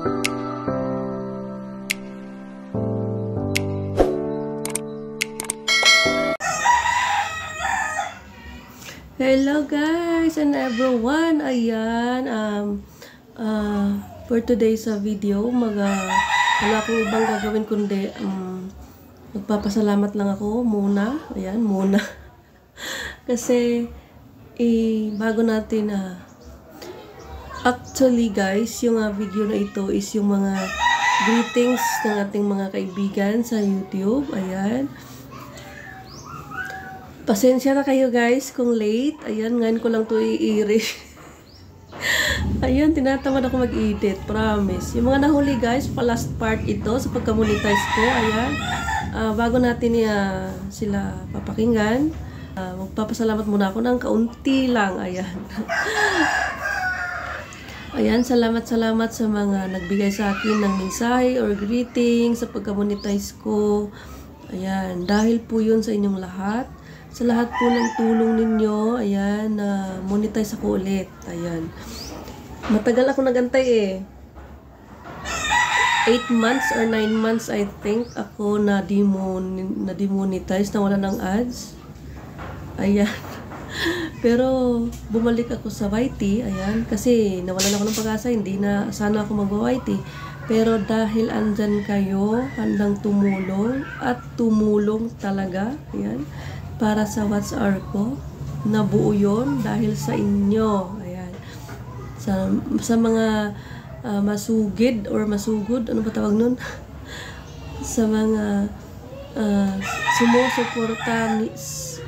Hello guys and everyone. Ayan, for today's video, wala akong ibang gagawin kundi magpapasalamat lang ako muna. Ayan, muna. Kasi bago natin actually guys, yung video na ito is yung mga greetings ng ating mga kaibigan sa YouTube. Ayan. Pasensya na kayo guys kung late. Ayan, ngayon ko lang ito i-i-re. Ayan, tinatamad ako mag-edit. Promise. Yung mga nahuli guys, pa-last part ito sa pagka-monetize ko. Ayan. Bago natin sila papakinggan, magpapasalamat muna ako ng kaunti lang. Ayan. Ayan, salamat sa mga nagbigay sa akin ng mensahe or greeting sa pagka-monetize ko. Ayan, dahil po yun sa inyong lahat. Sa lahat po ng tulong ninyo, ayan, monetize ako ulit. Ayan. Matagal ako nagantay 8 months or 9 months, I think, ako na-demonetize, na wala ng ads. Ayan. Pero, bumalik ako sa YT, ayan, kasi nawalan ako ng pag-asa, hindi na sana ako mag-YT. Pero dahil andyan kayo, handang tumulong, at tumulong talaga, ayan, para sa WhatsApp ko, nabuo yun dahil sa inyo. Ayan. Sa mga masugid or masugod, ano ba tawag nun? Sa mga sumusuporta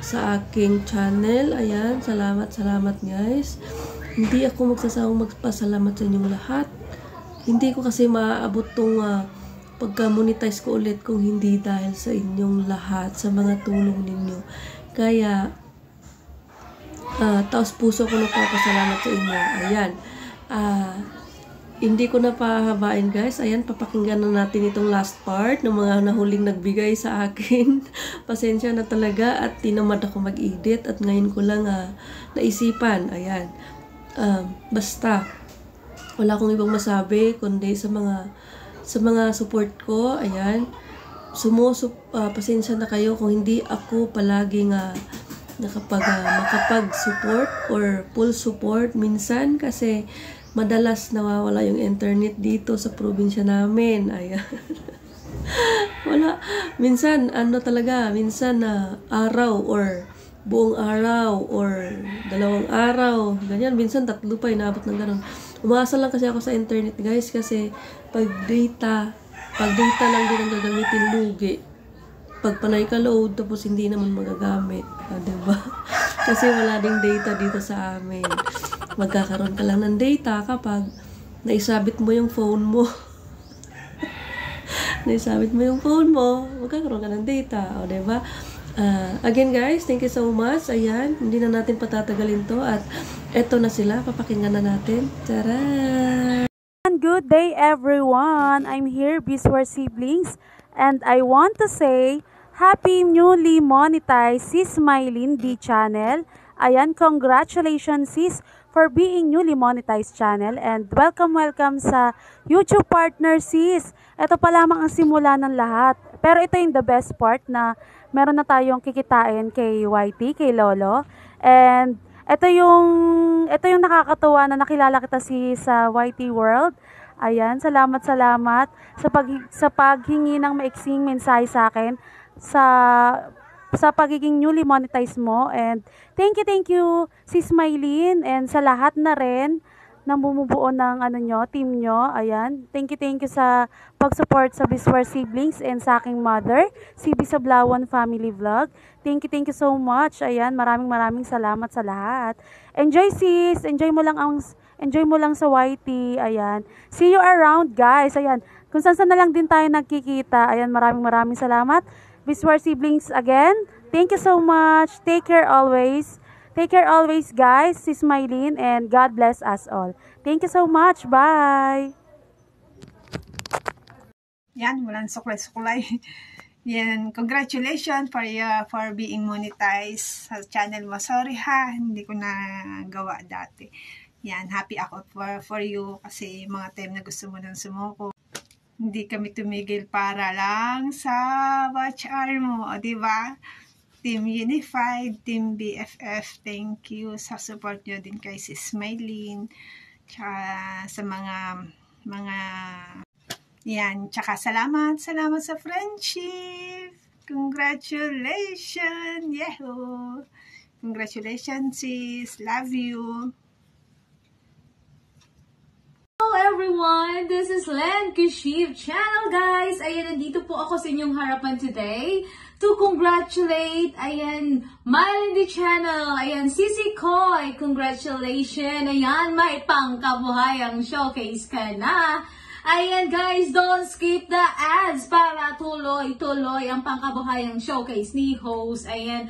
sa aking channel. Ayan, salamat guys. Hindi ako magsasawang magpasalamat sa inyong lahat. Hindi ko kasi maaabot tong pagka-monetize ko ulit kung hindi dahil sa inyong lahat, sa mga tulong ninyo. Kaya, taos puso ko nagpapasalamat sa inyo. Ayan. Hindi ko na pahabain guys. Ayan, papakinggan na natin itong last part ng mga nahuling nagbigay sa akin. Pasensya na talaga at tinamad ako mag-edit at ngayon ko lang naisipan. Ayan. Basta, wala akong ibang masabi kundi sa mga support ko. Ayan, pasensya na kayo kung hindi ako palaging makapag-support or full support minsan kasi madalas nawawala yung internet dito sa probinsya namin. Ayan. Wala, minsan minsan araw or buong araw or 2 araw, ganyan, minsan 3 pa, inaabot ng ganun. Umaasa lang kasi ako sa internet guys kasi pag data lang din ang gagamitin, lugi. Pag panay ka load tapos hindi naman magagamit, diba? Kasi wala ding data dito sa amin. Magkakaroon ka lang ng data kapag naisabit mo yung phone mo. Magkakaroon ka ng data, o diba? Again guys, thank you so much. Ayan, hindi na natin patatagalin to at eto na sila, papakinggan na natin. Tara! Good day everyone! I'm here, Biswar Siblings, and I want to say happy newly monetized Sis Mylene D channel. Ayan, congratulations sis for being newly monetized channel and welcome sa YouTube partner sis. Ito pa lamang ang simula ng lahat. Pero ito yung the best part na meron na tayong kikitain kay YT, kay Lolo. And ito yung nakakatuwa na nakilala kita sa YT World. Ayan, salamat sa paghingi ng maiksing mensahe sa akin sa pagiging newly monetized mo. And thank you Sis Mylene and sa lahat na rin na bumubuo ng team nyo. Ayan, thank you sa pag-support sa Biswar Siblings and sa aking mother, si Bisablawan Family Vlog. Thank you so much. Ayan, maraming salamat sa lahat. Enjoy sis, enjoy mo lang sa YT. Ayan, see you around guys. Ayan, kung saan na lang din tayo nagkikita. Ayan, maraming salamat. Biswar Siblings again, thank you so much. Take care always guys, Sis Mylene, and God bless us all. Thank you so much. Bye! Yan, walang suklay-suklay. Yan, congratulations for being monetized sa channel mo. Sorry ha, hindi ko na gawa dati. Yan, happy ako for you kasi mga time na gusto mo nang sumuko. Hindi kami tumigil para lang sa watch hour mo, di ba? Team Unified, Team BFF, thank you sa support nyo din kay Sis Mylene, tsaka sa mga yan, tsaka salamat sa friendship. Congratulations, yehoo! Congratulations sis, love you. Hello everyone, this is Len Kashif channel guys. Ayan, nandito po ako sa inyong harapan today to congratulate, ayan, Mylene channel, ayan, Sisi Koy, congratulations, ayan, may pangkabuhayang showcase ka na. Ayan guys, don't skip the ads para tuloy-tuloy ang pangkabuhayang showcase ni host, ayan,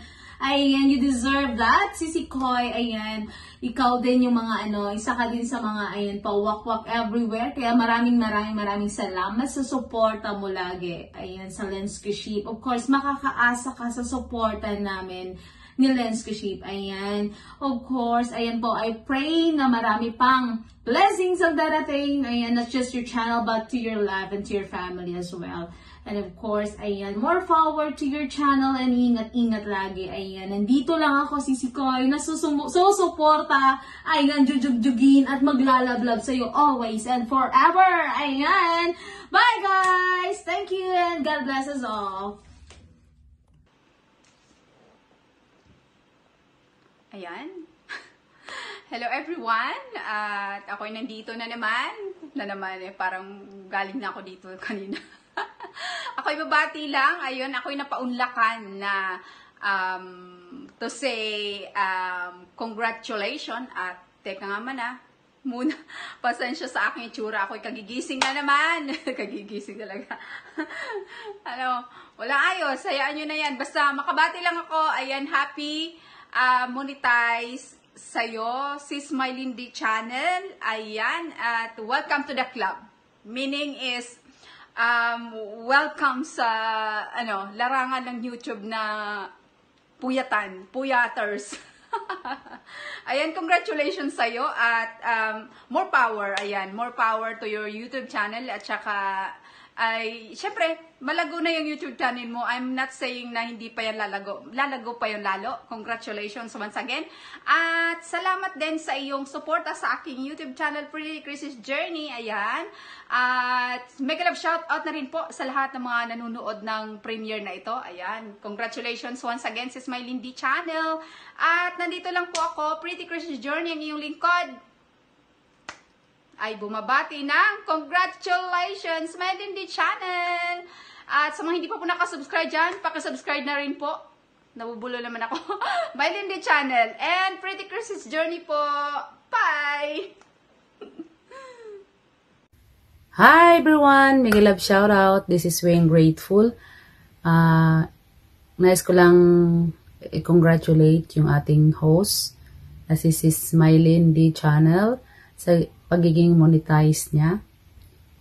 you deserve that, Sisi Koy, ayan, ikaw din yung mga isa ka din sa mga, ayan, pawak-wak everywhere. Kaya maraming salamat sa suporta mo lagi. Ayan, sa Lens Kashif. Of course, makakaasa ka sa suporta namin ni Lens Kashif. Ayan. Of course, ayan po, I pray na marami pang blessings ang darating. Ayan, not just your channel, but to your life and to your family as well. And of course, ayan, more power to your channel and ingat-ingat lagi. Ayan, nandito lang ako, Sisi Koy, na susuporta, ayan, jujugjugin at maglalablab sa'yo always and forever. Ayan, bye guys! Thank you and God bless us all. Ayan. Hello everyone! At ako'y nandito na naman. Parang galing na ako dito kanina. Ako'y babati lang. Ayun, ako'y napaunlakan na to say congratulations. At teka nga muna, pasensya sa aking itsura. Ako'y kagigising na naman. Kagigising talaga. Wala ayos. Hayaan nyo na yan. Basta makabati lang ako. Ayan, happy monetize sa'yo, Sis Mylene channel. Ayan, at welcome to the club. Meaning is, welcome sa larangan ng YouTube na puyaters. Ayan, congratulations sa'yo at more power, ayan, more power to your YouTube channel at saka syempre, malago na yung YouTube channel mo. I'm not saying na hindi pa yan lalago. Lalago pa yun lalo. Congratulations once again. At salamat din sa iyong suporta sa aking YouTube channel, Pretty Chris's Journey. Ayan. At mega love shoutout na rin po sa lahat ng mga nanonood ng premiere na ito. Ayan. Congratulations once again, Sis Mylene channel. At nandito lang po ako, Pretty Chris's Journey, ang iyong lingkod. Ay bumabati ng congratulations, Mylene channel. At sa mga hindi pa po nakasubscribe dyan, pakisubscribe na rin po. Nabubulo naman ako. Mylene channel and Pretty Chris's Journey po. Bye! Hi everyone! Mega love shoutout. This is Wayne Grateful. Nais ko lang i-congratulate yung ating host na si Sis Mylene channel sa pagiging monetize niya.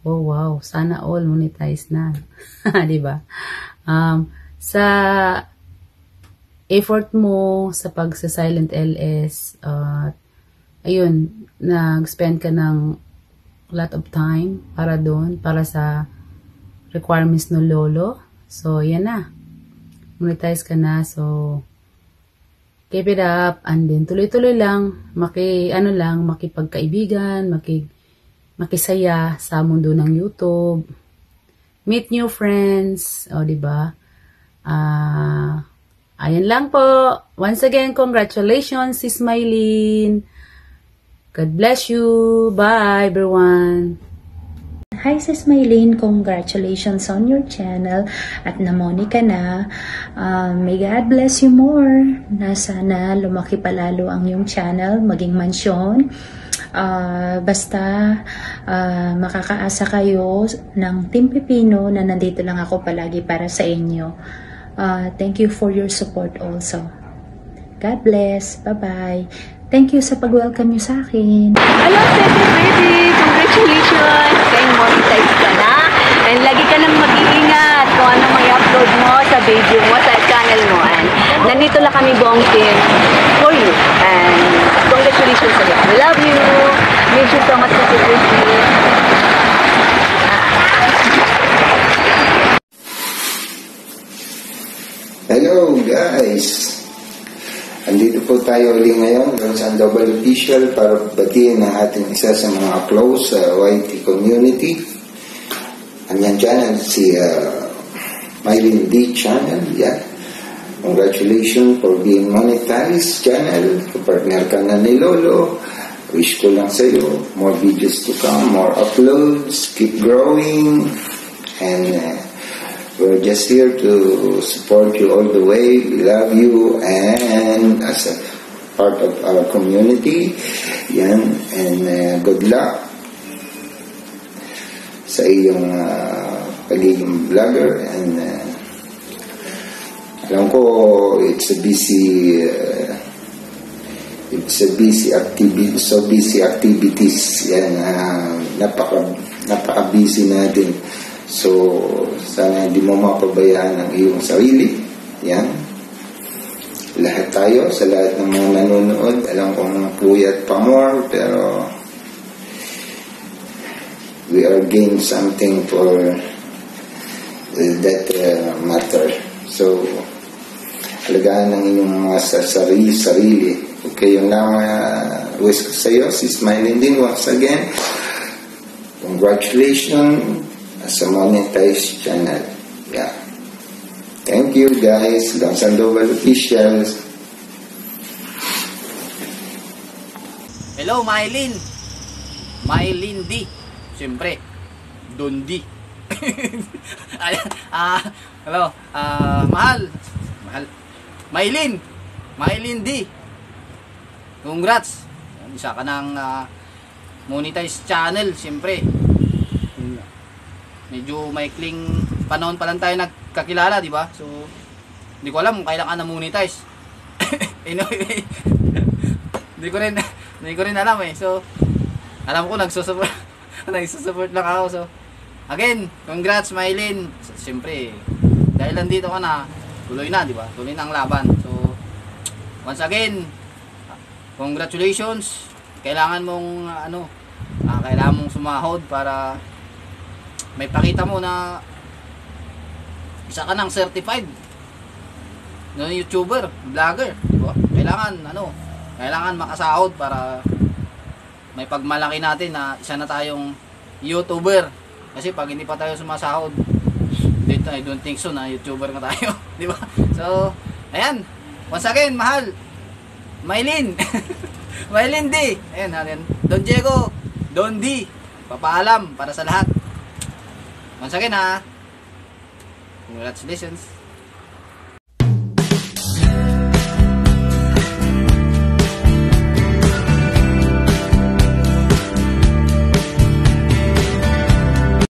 Oh wow, sana all monetize na. 'Di ba? Sa effort mo sa pagsa-silent LS, ayun, nag-spend ka ng lot of time para doon, para sa requirements ng lolo. So, yan na. Monetize ka na. So, keep it up, and then tuloy-tuloy lang, makipagkaibigan, makisaya sa mundo ng YouTube, meet new friends, diba? Ayan lang po. Once again, congratulations, Sis Mylene. God bless you. Bye, everyone. Hi Sis Mylene, congratulations on your channel at namoni ka na. May God bless you more. Na sana lumaki palalo ang iyong channel, maging mansyon. Basta makakaasa kayo ng Team Pipino na nandito lang ako palagi para sa inyo. Thank you for your support also. God bless. Bye-bye. Thank you sa pag-welcome nyo sa akin. Hello, Baby! Congratulations! Kaya monetize ka na. And lagi ka lang mag-iingat kung ano may upload mo sa video mo, sa channel mo. And nandito lang kami buong team for you. And congratulations again. Love you! guys, andito po tayo uli ngayon doon sa Double Official para batiin ang ating isa sa mga close YT community. Anyan channel si Mylene D channel. Yeah. Congratulations for being monetized channel. Kapartner ka na ni Lolo. Wish ko lang sa'yo more videos to come, more uploads, keep growing, and we're just here to support you all the way. We love you, and as a part of our community, yan, and good luck sa iyong pagiging vlogger, and alam ko it's a busy activity, so busy activities yan, napaka busy natin. So sana hindi mo mapabayaan ang iyong sarili. Yan, lahat tayo, sa lahat ng mga nanonood, alam kong puyat pa more, pero we are gain something for that matter. So alagaan ng inyong mga sarili. Okay, yun lang wish ko sa iyo, sis Mylene din, once again, congratulations as a monetized channel. Yeah. Thank you guys, Don Sandoval Officials. Hello Mylene D, siyempre Don D. Hello, mahal Mylene D, congrats, isa ka ng monetized channel. Siyempre medyo maikling panahon pa lang tayo nagkakilala, di ba? So hindi ko alam kung kailan ka na monetize. Anyway, hindi ko rin alam eh. So alam ko nagsusupport lang ako. So again, congrats Mylene. Siyempre dahil nandito ka na, tuloy na, di ba? Tuloy na ang laban. So once again, congratulations. Kailangan mong kailangan mong sumahod para may pakita mo na isa ka ng certified no YouTuber, vlogger, di ba? Kailangan makasahod para may pagmalaki natin na isa na tayong YouTuber. Kasi pag hindi pa tayo sumasahod, I don't think so na YouTuber na tayo, di ba? So ayan, once again, mahal Mylene Mylene D, ayan, Don Diego, Don D, papaalam para sa lahat. Once again congratulations.